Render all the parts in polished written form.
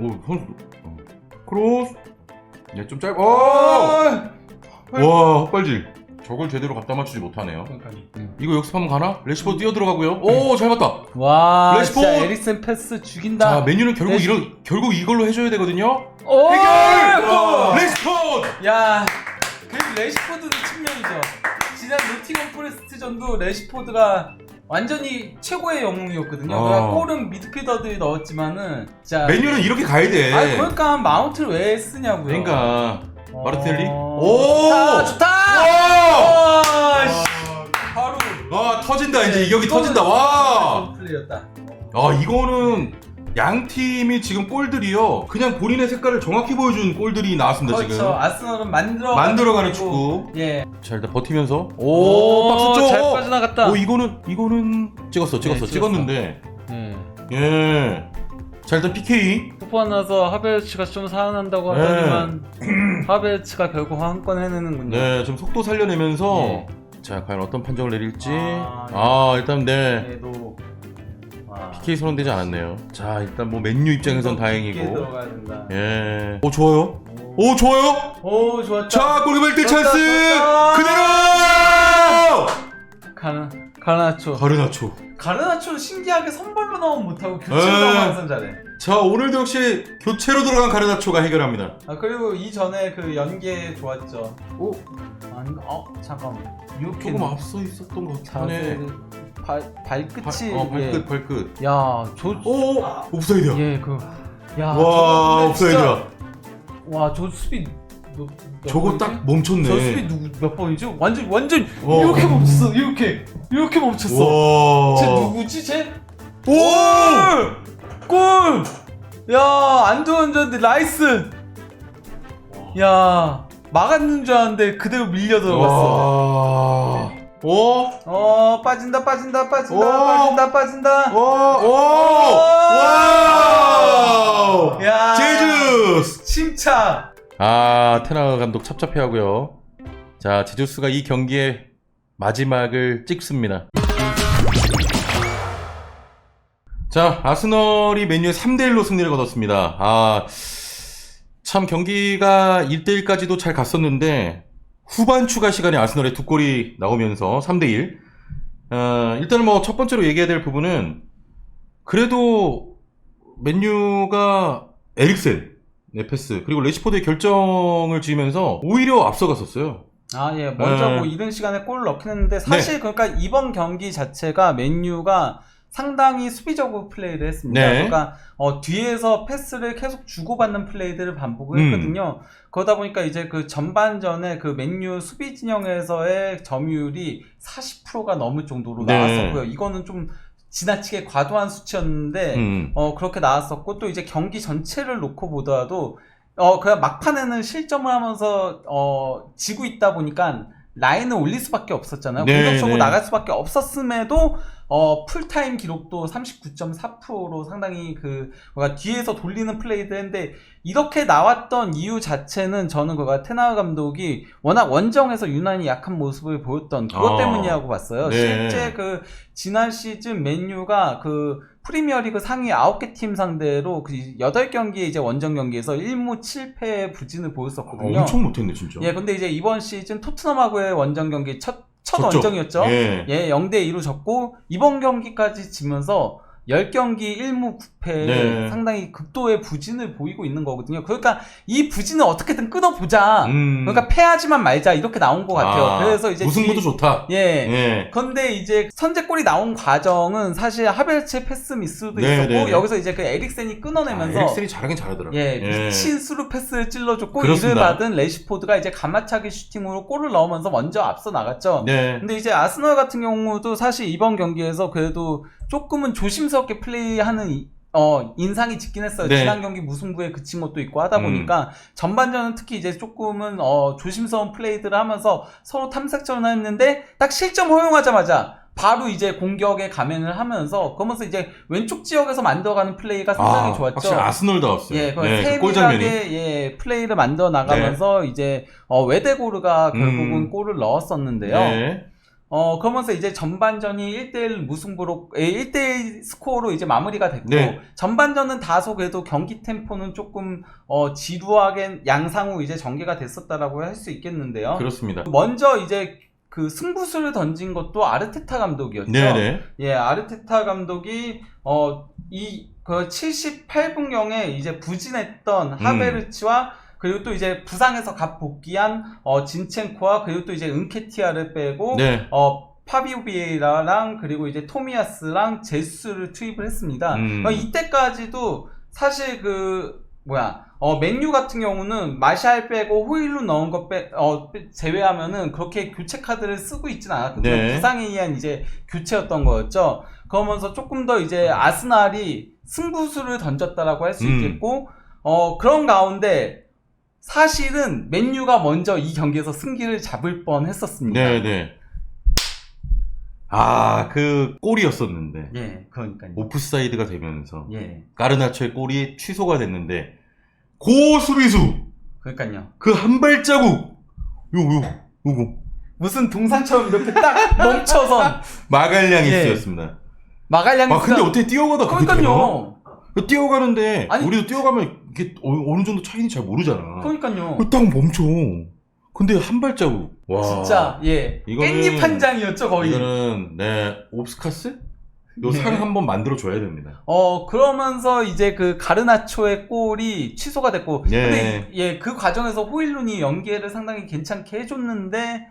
오, 선수. 크로스. 네, 좀 짧아. 와, 헛발질. 저걸 제대로 갖다 맞추지 못하네요. 이거 역습 한번 가나? 레시포드 뛰어 들어가고요. 오, 잘 봤다. 와, 레시포드! 진짜 에릭센 패스 죽인다. 자, 맨유는 결국 이걸로 해줘야 되거든요. 오! 해결! 레시포드! 야, 그래도 레시포드는 측면이죠. 지난 노팅엄 포레스트전도 레시포드가 완전히 최고의 영웅이었거든요. 골은 미드필더들이 넣었지만은 진짜 맨유는 이렇게 가야 돼. 아, 그러니까 마운트를 왜 쓰냐고요. 그러니까 마르텔리. 오! 좋다. 와! 바로 와, 터진다. 이제 이 경기 터진다. 와! 플레이였다. 아, 이거는 양 팀이 지금 골들이요. 그냥 본인의 색깔을 정확히 보여준 골들이 나왔습니다. 그렇죠. 지금. 아스널은 만들어가는 축구. 예. 자, 일단 버티면서. 오, 박수 쪽. 잘 빠져나갔다. 오, 이거는 찍었어. 찍었는데. 예. 자, 일단 PK. 후보 나서 하베르츠가 좀 살아난다고 하더니만 하베르츠가 결국 한 건 해내는군요. 네, 좀 속도 살려내면서 자, 과연 어떤 판정을 내릴지. 일단 네. 얘도 PK 선언되지 않았네요. 자, 일단 뭐 맨유 입장에선 다행이고. 들어가야 된다. 예. 오, 좋아요. 오, 좋아요. 오, 좋았다. 자, 골키퍼 1대 찬스. 그대로. 가르나초. 가르나초는 신기하게 선발로 나오면 못하고 교체로 나오면 항상 잘해. 자, 오늘도 역시 교체로 들어간 가르나초가 해결합니다. 그리고 이전에 그 연계 좋았죠. 오, 아닌가? 잠깐만. 이렇게 조금 앞서 있었던 것 같네. 발끝이 발끝. 야, 오, 옵사이드야. 와, 옵사이드야. 와, 저 수비 저거 딱 멈췄네. 저 수비 몇 번이죠? 완전 이렇게 멈췄어. 이렇게 멈췄어. 와. 쟤 누구지? 쟤? 오! 골! 야, 안 좋은 줄 알았는데 나이스. 야, 막았는 줄 알았는데 그대로 밀려 들어갔어. 오! 빠진다. 와! 야, 제주스! 침착. 테나그 감독 찹찹해하고요. 자, 제주스가 이 경기의 마지막을 찍습니다. 자, 아스널이 맨유에 3대1로 승리를 거뒀습니다. 참 경기가 1대1까지도 잘 갔었는데 후반 추가 시간에 아스널의 두 골이 나오면서 3대1. 일단은 뭐 첫 번째로 얘기해야 될 부분은 그래도 맨유가 에릭센 패스 그리고 레시포드의 결정을 지으면서 오히려 앞서갔었어요. 먼저 뭐 이른 시간에 골을 넣긴 했는데 사실 그러니까 이번 경기 자체가 맨유가 상당히 수비적으로 플레이를 했습니다. 그러니까 뒤에서 패스를 계속 주고받는 플레이들을 반복을 했거든요. 그러다 보니까 이제 그 전반전에 그 맨유 수비 진영에서의 점유율이 40%가 넘을 정도로 나왔었고요. 이거는 좀 지나치게 과도한 수치였는데 그렇게 나왔었고 또 이제 경기 전체를 놓고 보더라도 그냥 막판에는 실점을 하면서 지고 있다 보니까 라인을 올릴 수밖에 없었잖아요. 공격적으로 나갈 수밖에 없었음에도 풀타임 기록도 39.4%로 상당히 뒤에서 돌리는 플레이를 했는데 이렇게 나왔던 이유 자체는 저는 테나그 감독이 워낙 원정에서 유난히 약한 모습을 보였던 그것 때문이라고 봤어요. 실제 지난 시즌 맨유가 프리미어리그 상위 9개 팀 상대로 8경기의 이제 원정 경기에서 1무 7패의 부진을 보였었거든요. 엄청 못했네, 진짜. 근데 이제 이번 시즌 토트넘하고의 원정 경기 첫 원정이었죠. 0대2로 졌고 이번 경기까지 지면서 10경기 1무 9패 상당히 극도의 부진을 보이고 있는 거거든요. 그러니까 이 부진을 어떻게든 끊어보자. 그러니까 패하지만 말자 이렇게 나온 것 같아요. 그래서 이제 무승부도 좋다. 그런데 이제 선제골이 나온 과정은 사실 하베르츠의 패스 미스도 있었고 여기서 이제 에릭센이 끊어내면서 에릭센이 잘하긴 잘하더라고요. 미친 스루 패스를 찔러줬고 그렇습니다. 이를 받은 레시포드가 이제 가마차기 슈팅으로 골을 넣으면서 먼저 앞서 나갔죠. 근데 이제 아스널 같은 경우도 사실 이번 경기에서 그래도 조금은 조심스럽게 플레이하는 인상이 짙긴 했어요. 지난 경기 무승부에 그친 것도 있고 하다 보니까 전반전은 특히 이제 조금은 조심스러운 플레이들을 하면서 서로 탐색전을 했는데 딱 실점 허용하자마자 바로 이제 공격에 감행을 하면서 그러면서 이제 왼쪽 지역에서 만들어가는 플레이가 상당히 좋았죠. 확실히 아스널다웠어요. 세밀하게 플레이를 만들어 나가면서 이제 웨데고르가 결국은 골을 넣었었는데요. 그러면서 이제 전반전이 1대1 무승부로, 1대1 스코어로 이제 마무리가 됐고, 네. 전반전은 다소 그래도 경기 템포는 조금, 지루하게 양상으로 이제 전개가 됐었다라고 할 수 있겠는데요. 그렇습니다. 먼저 이제 그 승부수를 던진 것도 아르테타 감독이었죠. 네네. 예, 아르테타 감독이, 그 78분경에 이제 부진했던 하베르츠와 그리고 또 이제 부상에서 갓 복귀한 진첸코와 그리고 또 이제 은케티아를 빼고 네. 파비오 비에이라랑 그리고 이제 토미야스랑 제수를 투입을 했습니다. 이때까지도 사실 맨유 같은 경우는 마샬 빼고 호일루 넣은 거 제외하면은 그렇게 교체 카드를 쓰고 있지는 않았거든요. 네. 부상에 의한 이제 교체였던 거였죠. 그러면서 조금 더 이제 아스날이 승부수를 던졌다라고 할 수 있겠고, 그런 가운데 사실은 맨유가 먼저 이 경기에서 승기를 잡을 뻔 했었습니다. 네네. 그 골이었었는데. 예, 그러니까요. 오프사이드가 되면서. 예. 가르나초의 골이 취소가 됐는데, 고 수비수! 그러니까요. 그 한 발자국! 요거. 무슨 동상처럼 이렇게 딱 멈춰선. 마갈량이스였습니다. 마갈량이스가. 근데 어떻게 뛰어가다 그게 그러니까요. 되나? 뛰어가는데, 아니, 우리도 뛰어가면 이게 어느 정도 차이는 잘 모르잖아. 그러니까요. 딱 멈춰. 근데 한 발자국. 와. 진짜, 예. 깻잎 한 장이었죠, 거의. 이거는, 옵스카스? 요 상 한번 만들어줘야 됩니다. 그러면서 이제 그 가르나초의 골이 취소가 됐고. 네. 근데, 그 과정에서 호일룬이 연계를 상당히 괜찮게 해줬는데,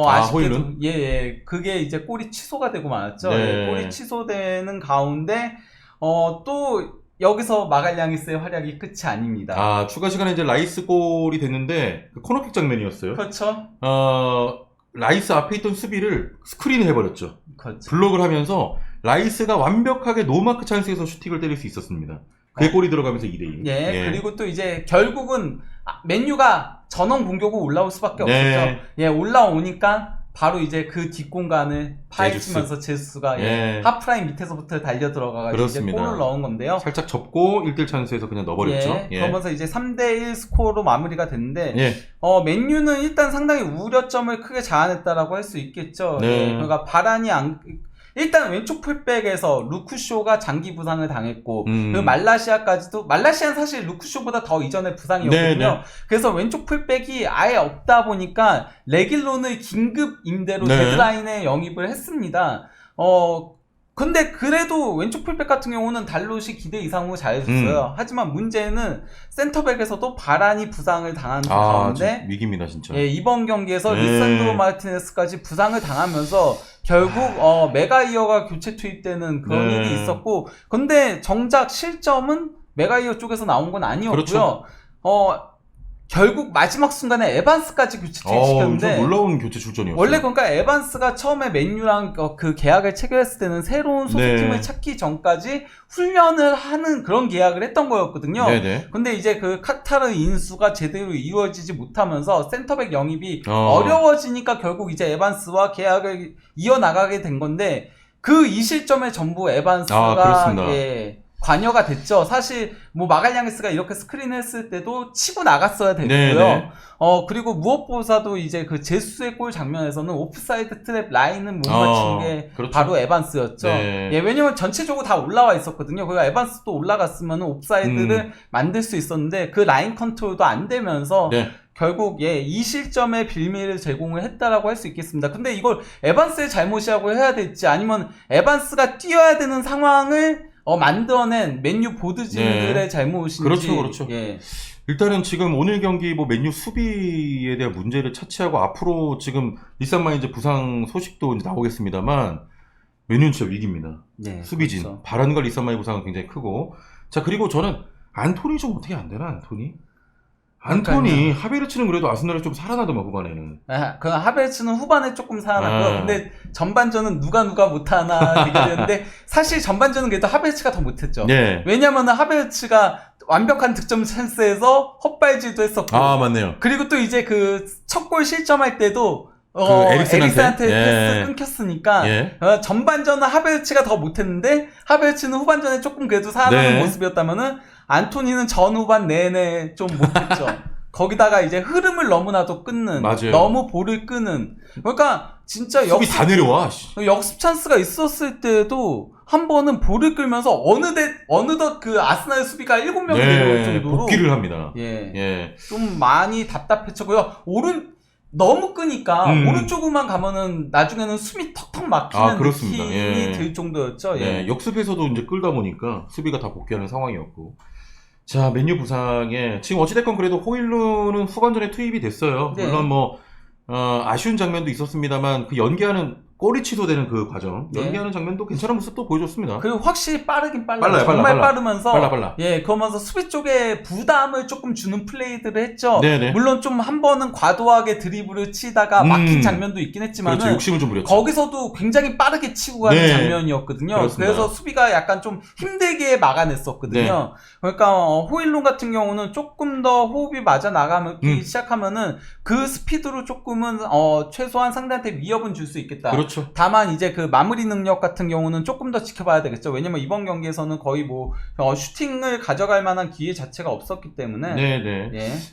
아쉽게도. 호일룬? 예. 그게 이제 골이 취소가 되고 말았죠. 네. 예, 골이 취소되는 가운데, 또, 여기서 마갈량이스의 활약이 끝이 아닙니다. 추가 시간에 이제 라이스 골이 됐는데, 그 코너킥 장면이었어요. 그렇죠. 라이스 앞에 있던 수비를 스크린을 해버렸죠. 그렇죠. 블록을 하면서, 라이스가 완벽하게 노마크 찬스에서 슈팅을 때릴 수 있었습니다. 그게 골이 들어가면서 2대2. 예, 그리고 또 이제 결국은 맨유가 전원 공격으로 올라올 수밖에 없었죠. 예, 올라오니까 바로 이제 그 뒷공간을 파헤치면서 제수가 하프라인 밑에서부터 달려 들어가가지고 이제 골을 넣은 건데요. 살짝 접고 1대1 찬스에서 그냥 넣어버렸죠. 그러면서 이제 3대1 스코어로 마무리가 됐는데 맨유는 일단 상당히 우려점을 크게 자아냈다라고 할 수 있겠죠. 그러니까 바란이 일단 왼쪽 풀백에서 루크쇼가 장기 부상을 당했고 그리고 말라시아는 사실 루크쇼보다 더 이전에 부상이었거든요. 그래서 왼쪽 풀백이 아예 없다 보니까 레길론을 긴급 임대로 데드라인에 영입을 했습니다. 근데 그래도 왼쪽 풀백 같은 경우는 달롯이 기대 이상으로 잘해줬어요. 하지만 문제는 센터백에서도 바란이 부상을 당한 가운데 위기입니다 진짜. 이번 경기에서 리산드로 마르티네스까지 부상을 당하면서 결국 메가이어가 교체 투입되는 그런 일이 있었고, 근데 정작 실점은 메가이어 쪽에서 나온 건 아니었고요. 그렇죠. 결국 마지막 순간에 에반스까지 교체 투입시켰는데 놀라운 교체 출전이었어요. 원래 그러니까 에반스가 처음에 맨유랑 그 계약을 체결했을 때는 새로운 소속팀을 찾기 전까지 훈련을 하는 그런 계약을 했던 거였거든요. 근데 이제 그 카타르 인수가 제대로 이루어지지 못하면서 센터백 영입이 어려워지니까 결국 이제 에반스와 계약을 이어나가게 된 건데, 그 이 시점에 전부 에반스가 관여가 됐죠. 사실 마갈량이스가 이렇게 스크린 했을 때도 치고 나갔어야 되고요. 그리고 무엇보다도 이제 그 제수의 골 장면에서는 오프사이드 트랩 라인은 못 맞춘 게 바로 에반스였죠. 왜냐면 전체적으로 다 올라와 있었거든요. 그러니까 에반스도 올라갔으면 옵사이드를 만들 수 있었는데 그 라인 컨트롤도 안 되면서 결국 이 실점의 빌미를 제공을 했다라고 할 수 있겠습니다. 근데 이걸 에반스의 잘못이라고 해야 될지, 아니면 에반스가 뛰어야 되는 상황을 만들어낸 맨유 보드진들의 잘못인지. 그렇죠. 일단은 지금 오늘 경기 맨유 수비에 대한 문제를 차치하고 앞으로 지금 리산마의 이제 부상 소식도 이제 나오겠습니다만, 맨유는 진짜 위기입니다. 수비진. 그렇죠. 바란과 리산마의 부상은 굉장히 크고. 자, 그리고 저는 안토니 좀 어떻게 안 되나, 안토니, 하베르츠는 그래도 아스날이 좀 살아나더만, 후반에는. 그 하베르츠는 후반에 조금 살아났고요. 근데 전반전은 누가 못하나 되겠는데, 사실 전반전은 그래도 하베르츠가 더 못했죠. 왜냐면은 하베르츠가 완벽한 득점 찬스에서 헛발질도 했었고. 맞네요. 그리고 또 이제 그 첫 골 실점할 때도 에릭센한테 패스 끊겼으니까 전반전은 하베르츠가 더 못했는데, 하베르츠는 후반전에 조금 그래도 살아나는 모습이었다면은 안토니는 전 후반 내내 좀 못했죠. 거기다가 이제 흐름을 너무나도 끊는, 맞아요. 너무 볼을 끄는. 그러니까 진짜 수비 다 내려와. 역습 찬스가 있었을 때도 한 번은 볼을 끌면서 어느덧 그 아스날 수비가 7명이 내려올 정도로 복귀를 합니다. 좀 많이 답답했고요. 너무 끄니까 오른쪽으로만 가면은 나중에는 숨이 턱턱 막히는 느낌이 들 정도였죠. 역습에서도 이제 끌다 보니까 수비가 다 복귀하는 상황이었고. 자, 맨유 부상에 지금 어찌됐건 그래도 호일룬은 후반전에 투입이 됐어요. 물론 뭐 아쉬운 장면도 있었습니다만 그 연기하는 골이 취소되는 그 과정, 연기하는 장면도 괜찮은 모습도 보여줬습니다. 그리고 확실히 빠르긴 빨라요. 정말 빠르면서 빨라. 그러면서 수비 쪽에 부담을 조금 주는 플레이들을 했죠. 네네. 물론 좀 한 번은 과도하게 드리블을 치다가 막힌 장면도 있긴 했지만 그렇죠. 욕심을 좀 부렸죠. 거기서도 굉장히 빠르게 치고 가는 장면이었거든요. 그렇습니다. 그래서 수비가 약간 좀 힘들게 막아냈었거든요. 그러니까 호일룬 같은 경우는 조금 더 호흡이 맞아 나가기 시작하면은 그 스피드로 조금은 최소한 상대한테 위협은 줄 수 있겠다. 그렇죠. 다만 이제 그 마무리 능력 같은 경우는 조금 더 지켜봐야 되겠죠. 왜냐면 이번 경기에서는 거의 뭐 슈팅을 가져갈 만한 기회 자체가 없었기 때문에.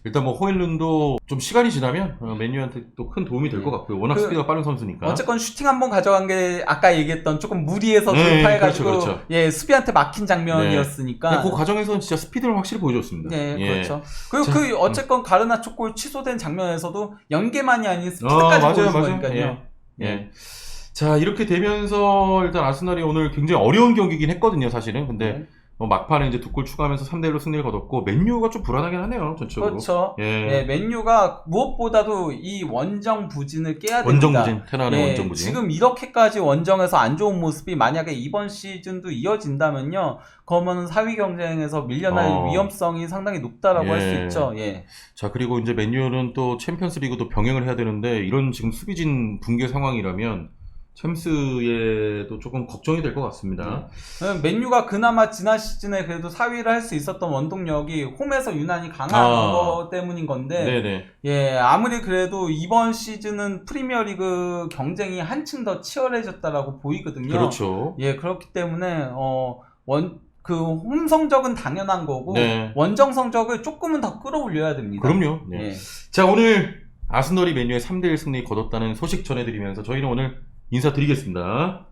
일단 뭐 호일룬도 좀 시간이 지나면 맨유한테 또 큰 도움이 될 것 같고요. 워낙 스피드가 빠른 선수니까. 어쨌건 슈팅 한번 가져간 게 아까 얘기했던 조금 무리해서 돌파해가지고 그렇죠. 수비한테 막힌 장면이었으니까. 그 과정에서는 진짜 스피드를 확실히 보여줬습니다. 그렇죠. 그리고 그 어쨌건 가르나초 골 취소된 장면에서도 연계만이 아닌 스피드까지 보여준 거니까요. 자, 이렇게 되면서 일단 아스날이 오늘 굉장히 어려운 경기긴 했거든요, 사실은. 근데 막판에 이제 2골 추가하면서 3대1로 승리를 거뒀고, 맨유가 좀 불안하긴 하네요, 전적으로. 그렇죠. 맨유가 무엇보다도 이 원정 부진을 깨야 됩니다. 원정부진, 테란의 원정부진. 지금 이렇게까지 원정에서 안 좋은 모습이 만약에 이번 시즌도 이어진다면요, 그러면 4위 경쟁에서 밀려날 위험성이 상당히 높다라고 할 수 있죠. 자, 그리고 이제 맨유는 또 챔피언스 리그도 병행을 해야 되는데, 이런 지금 수비진 붕괴 상황이라면, 챔스에도 조금 걱정이 될 것 같습니다. 맨유가 그나마 지난 시즌에 그래도 4위를 할 수 있었던 원동력이 홈에서 유난히 강한 거 때문인 건데, 아무리 그래도 이번 시즌은 프리미어리그 경쟁이 한층 더 치열해졌다라고 보이거든요. 그렇죠. 그렇기 때문에 홈 성적은 당연한 거고 원정 성적을 조금은 더 끌어올려야 됩니다. 그럼요. 자, 오늘 아스널이 맨유의 3대1 승리 거뒀다는 소식 전해드리면서 저희는 오늘 인사드리겠습니다.